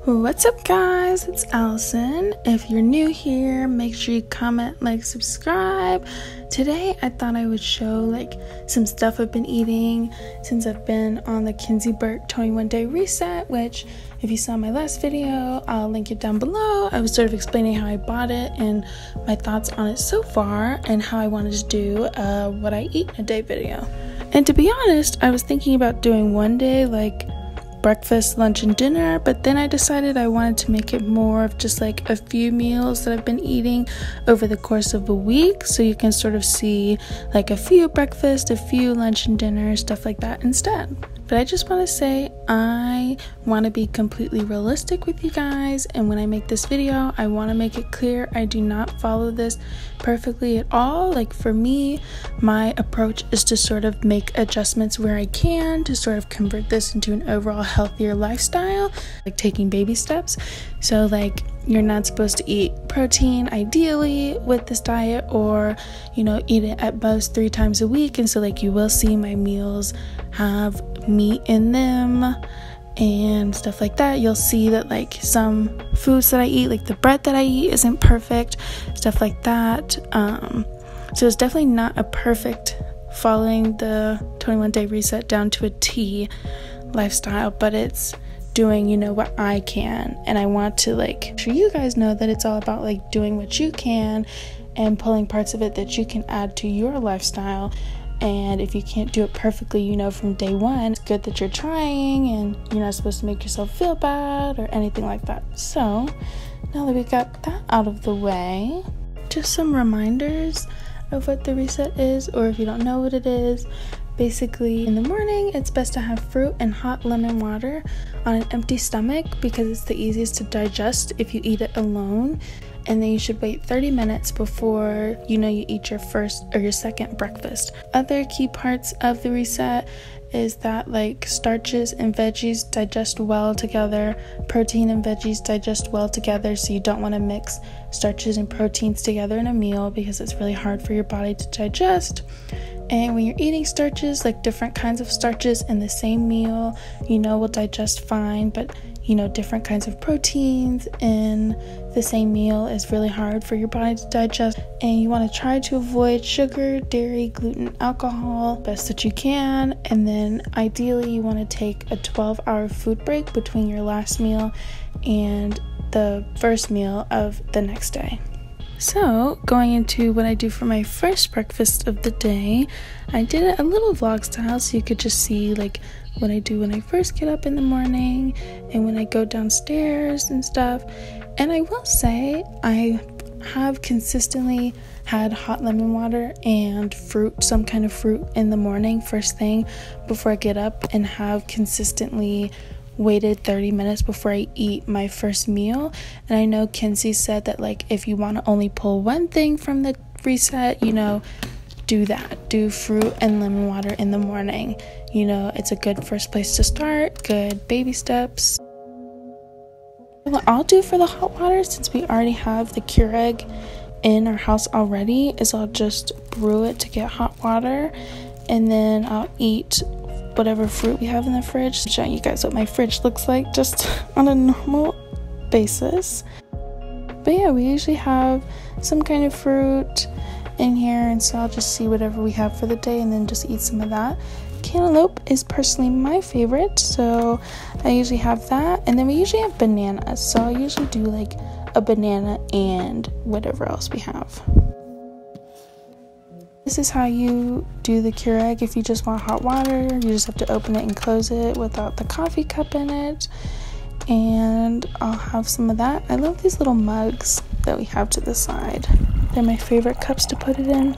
What's up guys, it's Allison. If you're new here, make sure you comment, like, subscribe. Today I thought I would show some stuff I've been eating since I've been on the Kenzie Burke 21-day reset, which if you saw my last video, I'll link it down below. I was sort of explaining how I bought it and my thoughts on it so far and how I wanted to do what I eat in a day video. And to be honest, I was thinking about doing one day breakfast, lunch, and dinner, but then I decided I wanted to make it more of just a few meals that I've been eating over the course of a week, so you can sort of see a few breakfast, a few lunch and dinner, stuff like that instead. But I just want to say I want to be completely realistic with you guys, and when I make this video, I want to make it clear I do not follow this perfectly at all. For me, my approach is to sort of make adjustments where I can to sort of convert this into an overall healthier lifestyle, taking baby steps. So you're not supposed to eat protein ideally with this diet, or eat it at most 3 times a week, and so you will see my meals have meat in them and stuff like that. You'll see that some foods that I eat, the bread that I eat, isn't perfect, stuff like that. So it's definitely not a perfect following the 21-day reset down to a T lifestyle, but it's doing what I can, and I want to sure you guys know that it's all about doing what you can and pulling parts of it that you can add to your lifestyle. And if you can't do it perfectly, from day one, it's good that you're trying, and you're not supposed to make yourself feel bad or anything like that. So now that we got that out of the way, just some reminders of what the reset is, or if you don't know what it is. Basically, in the morning, it's best to have fruit and hot lemon water on an empty stomach because it's the easiest to digest if you eat it alone. And then you should wait 30 minutes before you eat your first or your second breakfast. Other key parts of the reset is that starches and veggies digest well together, protein and veggies digest well together, so you don't want to mix starches and proteins together in a meal because it's really hard for your body to digest. And when you're eating starches, different kinds of starches in the same meal, will digest fine, but different kinds of proteins in the same meal is really hard for your body to digest. And you want to try to avoid sugar, dairy, gluten, alcohol best that you can. And then ideally you want to take a 12-hour food break between your last meal and the first meal of the next day. So, going into what I do for my first breakfast of the day, I did it a little vlog style so you could just see what I do when I first get up in the morning and when I go downstairs and stuff. And I will say I have consistently had hot lemon water and fruit, some kind of fruit in the morning first thing before I get up, and have consistently waited 30 minutes before I eat my first meal. And I know Kenzie said that if you want to only pull one thing from the reset, do that. Do fruit and lemon water in the morning. It's a good first place to start, good baby steps. What I'll do for the hot water, since we already have the Keurig in our house already, is I'll just brew it to get hot water, and then I'll eat whatever fruit we have in the fridge. I'm showing you guys what my fridge looks like just on a normal basis. But yeah, we usually have some kind of fruit in here, and so I'll just see whatever we have for the day and then just eat some of that. Cantaloupe is personally my favorite, so I usually have that. And then we usually have bananas, so I usually do a banana and whatever else we have. This is how you do the Keurig. If you just want hot water, you just have to open it and close it without the coffee cup in it. And I'll have some of that. I love these little mugs that we have to the side. They're my favorite cups to put it in.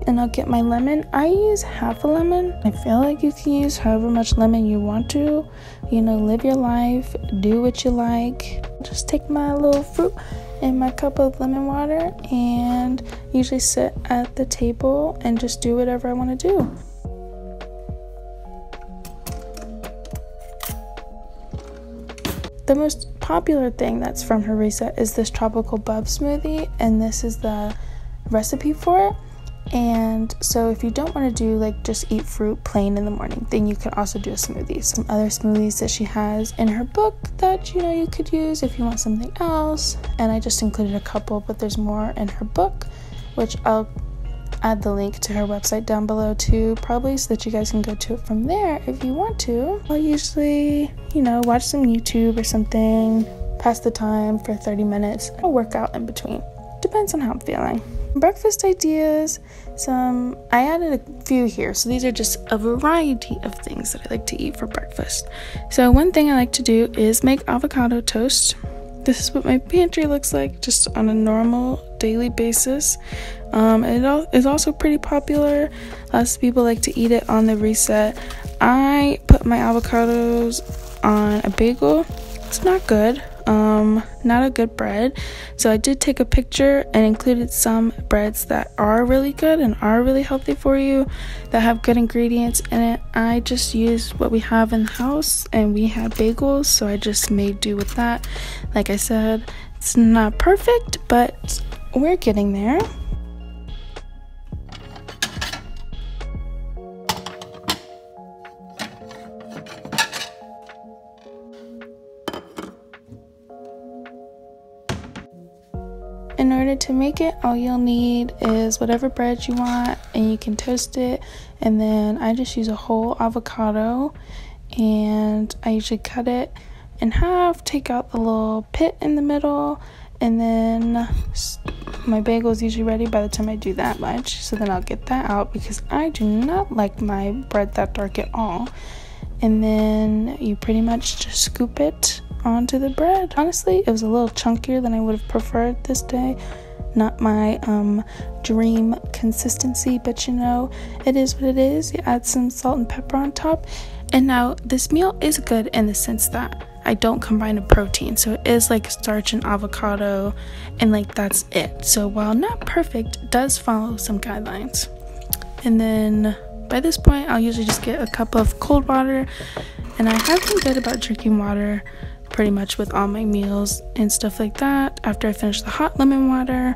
And I'll get my lemon. I use half a lemon. I feel like you can use however much lemon you want to. Live your life, do what you like. Just take my little fruit and my cup of lemon water and usually sit at the table and just do whatever I want to do. the most popular thing that's from her reset is this tropical bub smoothie, and this is the recipe for it. And so if you don't want to do like just eat fruit plain in the morning, then you can also do a smoothie. Some other smoothies that she has in her book that you could use if you want something else, and I just included a couple, but there's more in her book, which I'll add the link to her website down below too, probably, so that you guys can go to it from there if you want to. I'll usually watch some YouTube or something, pass the time for 30 minutes. I'll work out in between, depends on how I'm feeling. Breakfast ideas, I added a few here, so these are just a variety of things that I like to eat for breakfast. So one thing I like to do is make avocado toast. This is what my pantry looks like just on a normal daily basis. It is also pretty popular. Lots of people like to eat it on the reset. I put my avocados on a bagel. It's not good. Not a good bread. So I did take a picture and included some breads that are really good and are really healthy for you, that have good ingredients in it. I just used what we have in the house, and we had bagels, so I just made do with that. Like I said, it's not perfect, but we're getting there. In order to make it, all you'll need is whatever bread you want, and you can toast it. And then I just use a whole avocado, and I usually cut it in half, take out the little pit in the middle, and then my bagel is usually ready by the time I do that much. So then I'll get that out, because I do not like my bread that dark at all. And then you pretty much just scoop it onto the bread. Honestly, it was a little chunkier than I would have preferred this day. Not my dream consistency, but it is what it is. You add some salt and pepper on top. And now this meal is good in the sense that I don't combine a protein, so it is like starch and avocado, and like that's it. So while not perfect, it does follow some guidelines. And then by this point, I'll usually just get a cup of cold water, and I have been good about drinking water pretty much with all my meals and stuff like that after I finish the hot lemon water.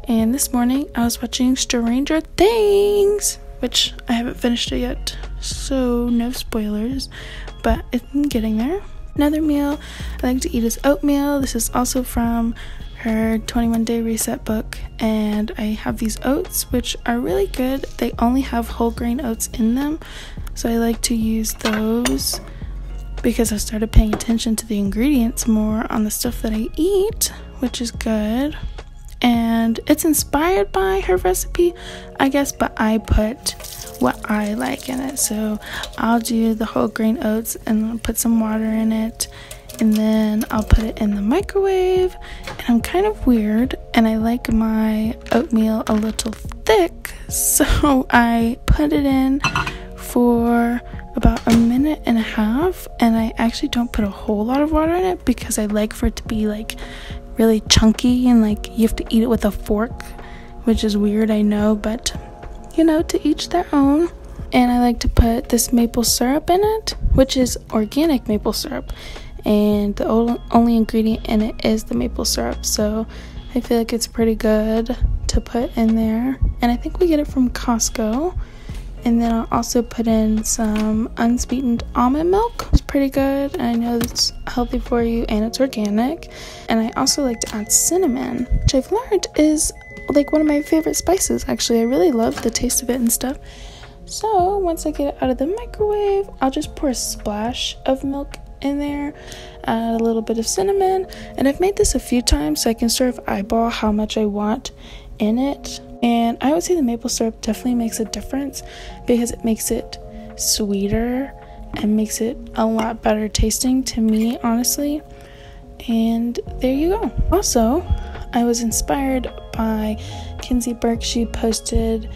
And this morning I was watching Stranger Things, which I haven't finished it yet, so no spoilers, but I'm getting there. Another meal I like to eat is oatmeal. This is also from her 21-day reset book, and I have these oats, which are really good. They only have whole grain oats in them, so I like to use those because I started paying attention to the ingredients more on the stuff that I eat, which is good. And it's inspired by her recipe, I guess, but I put what I like in it. So I'll do the whole grain oats and I'll put some water in it, and then I'll put it in the microwave. And I'm kind of weird, and I like my oatmeal a little thick, so I put it in for about a minute and a half, and I actually don't put a whole lot of water in it because I like for it to be like really chunky, and like you have to eat it with a fork, which is weird, I know, but to each their own. And I like to put this maple syrup in it, which is organic maple syrup, and the only ingredient in it is the maple syrup, so I feel like it's pretty good to put in there. And I think we get it from Costco. And then I'll also put in some unsweetened almond milk. It's pretty good, and I know it's healthy for you, and it's organic. And I also like to add cinnamon, which I've learned is like one of my favorite spices, actually. I really love the taste of it and stuff. So once I get it out of the microwave, I'll just pour a splash of milk in there, add a little bit of cinnamon, and I've made this a few times so I can sort of eyeball how much I want in it. And I would say the maple syrup definitely makes a difference because it makes it sweeter and makes it a lot better tasting to me, honestly. And there you go. Also, I was inspired by Kenzie Burke. She posted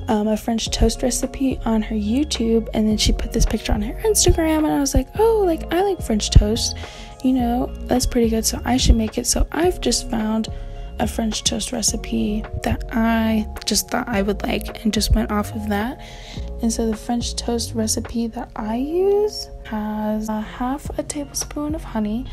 a French toast recipe on her YouTube, and then she put this picture on her Instagram, and I was like, oh, like I like French toast, that's pretty good, so I should make it. So I've just found a French toast recipe that I just thought I would like, and just went off of that. And so the French toast recipe that I use has half a tablespoon of honey,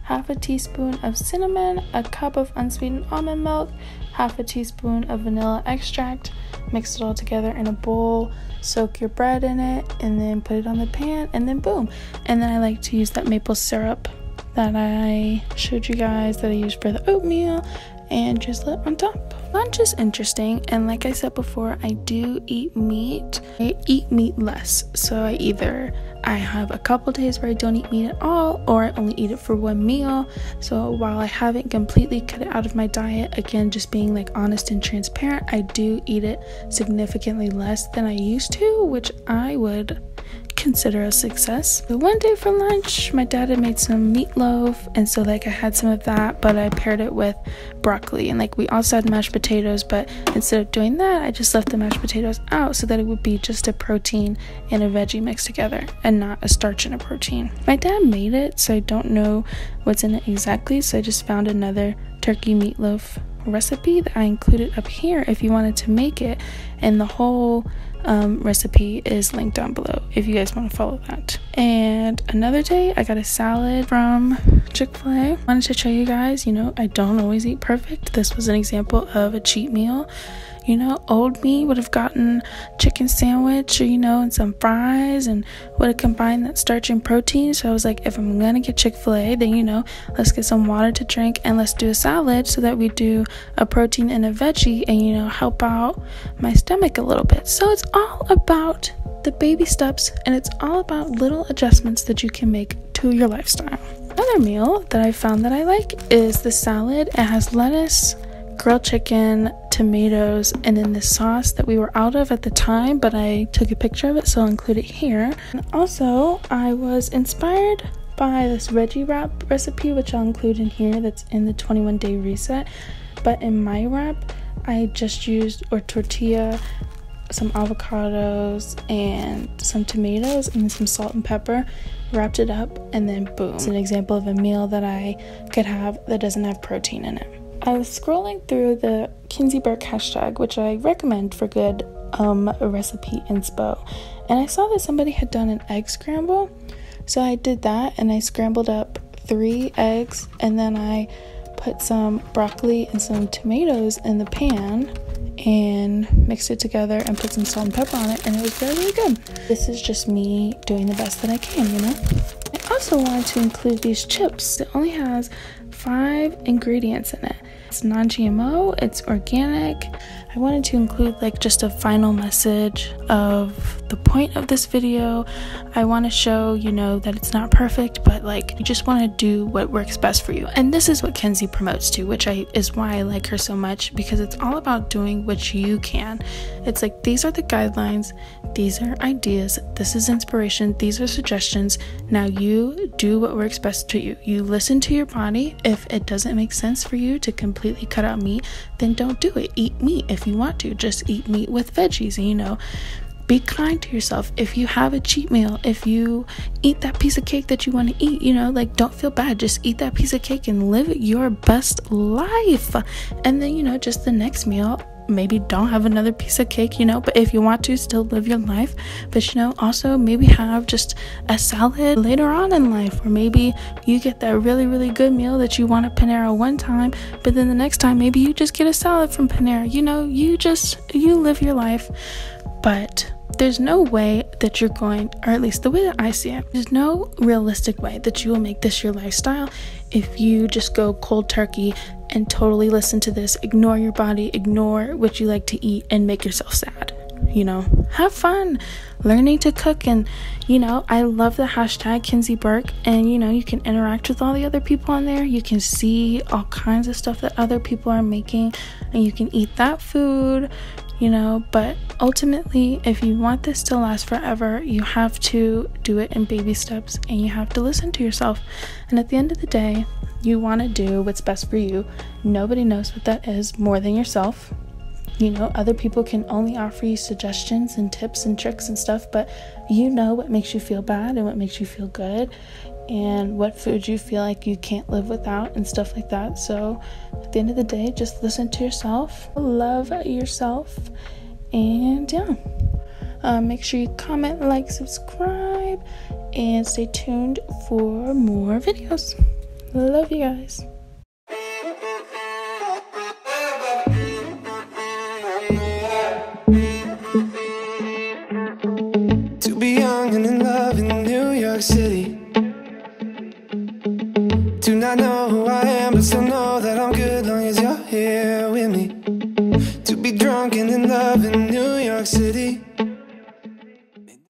half a teaspoon of cinnamon, a cup of unsweetened almond milk, half a teaspoon of vanilla extract. Mix it all together in a bowl, soak your bread in it, and then put it on the pan, and then boom. And then I like to use that maple syrup that I showed you guys that I used for the oatmeal, and drizzle it on top. Lunch is interesting, and like I said before, I do eat meat. I eat meat less, so I have a couple days where I don't eat meat at all, or I only eat it for one meal. So while I haven't completely cut it out of my diet, again, just being like honest and transparent, I do eat it significantly less than I used to, which I would consider a success. So one day for lunch, my dad had made some meatloaf, and so like I had some of that, but I paired it with broccoli, and like we also had mashed potatoes, but instead of doing that, I just left the mashed potatoes out so that it would be just a protein and a veggie mixed together and not a starch and a protein. My dad made it, so I don't know what's in it exactly, so I just found another turkey meatloaf recipe that I included up here if you wanted to make it, and the whole recipe is linked down below if you guys want to follow that. And another day I got a salad from Chick-fil-A. I wanted to show you guys, I don't always eat perfect. This was an example of a cheat meal. Old me would have gotten chicken sandwich, or, and some fries, and would have combined that starch and protein. So I was like, if I'm gonna get Chick-fil-A, then, let's get some water to drink, and let's do a salad so that we do a protein and a veggie, and, help out my stomach a little bit. So it's all about the baby steps, and it's all about little adjustments that you can make to your lifestyle. Another meal that I found that I like is the salad. It has lettuce, grilled chicken, tomatoes, and then this sauce that we were out of at the time, but I took a picture of it, so I'll include it here. And also, I was inspired by this veggie wrap recipe, which I'll include in here, that's in the 21-day reset. But in my wrap, I just used a tortilla, some avocados, and some tomatoes, and some salt and pepper, wrapped it up, and then boom. It's an example of a meal that I could have that doesn't have protein in it. I was scrolling through the Kenzie Burke hashtag, which I recommend for good recipe inspo, and I saw that somebody had done an egg scramble. So I did that, and I scrambled up 3 eggs, and then I put some broccoli and some tomatoes in the pan and mixed it together and put some salt and pepper on it, and it was very, really good. This is just me doing the best that I can, I also wanted to include these chips. It only has 5 ingredients in it. It's non-GMO, it's organic. I wanted to include like just a final message of the point of this video. I want to show, that it's not perfect, but like you just want to do what works best for you. And this is what Kenzie promotes too, which is why I like her so much, because it's all about doing what you can. It's like, these are the guidelines, these are ideas, this is inspiration, these are suggestions. Now you do what works best to you. You listen to your body. If it doesn't make sense for you to completely cut out meat, then don't do it. Eat meat if you want to. Just eat meat with veggies, and be kind to yourself. If you have a cheat meal, if you eat that piece of cake that you want to eat, don't feel bad. Just eat that piece of cake and live your best life. And then, just the next meal, maybe don't have another piece of cake, but if you want to, still live your life. But also maybe have just a salad later on in life, or maybe you get that really, really good meal that you want at Panera one time, but then the next time maybe you just get a salad from Panera. You live your life. But there's no way that you're going, or at least the way that I see it, there's no realistic way that you will make this your lifestyle if you just go cold turkey and totally listen to this, ignore your body, ignore what you like to eat, and make yourself sad. Have fun learning to cook. And I love the hashtag Kenzie Burke, and you can interact with all the other people on there. You can see all kinds of stuff that other people are making, and you can eat that food, but ultimately, if you want this to last forever, you have to do it in baby steps, and you have to listen to yourself. And at the end of the day, you want to do what's best for you. Nobody knows what that is more than yourself. Other people can only offer you suggestions and tips and tricks and stuff, but what makes you feel bad and what makes you feel good, and what food you feel like you can't live without and stuff like that. So at the end of the day, just listen to yourself, love yourself, and make sure you comment, like, subscribe, and stay tuned for more videos. Love you guys. To be young and in love in New York City. Do not know who I am, but still know that I'm good long as you're here with me. To be drunk and in love in New York City.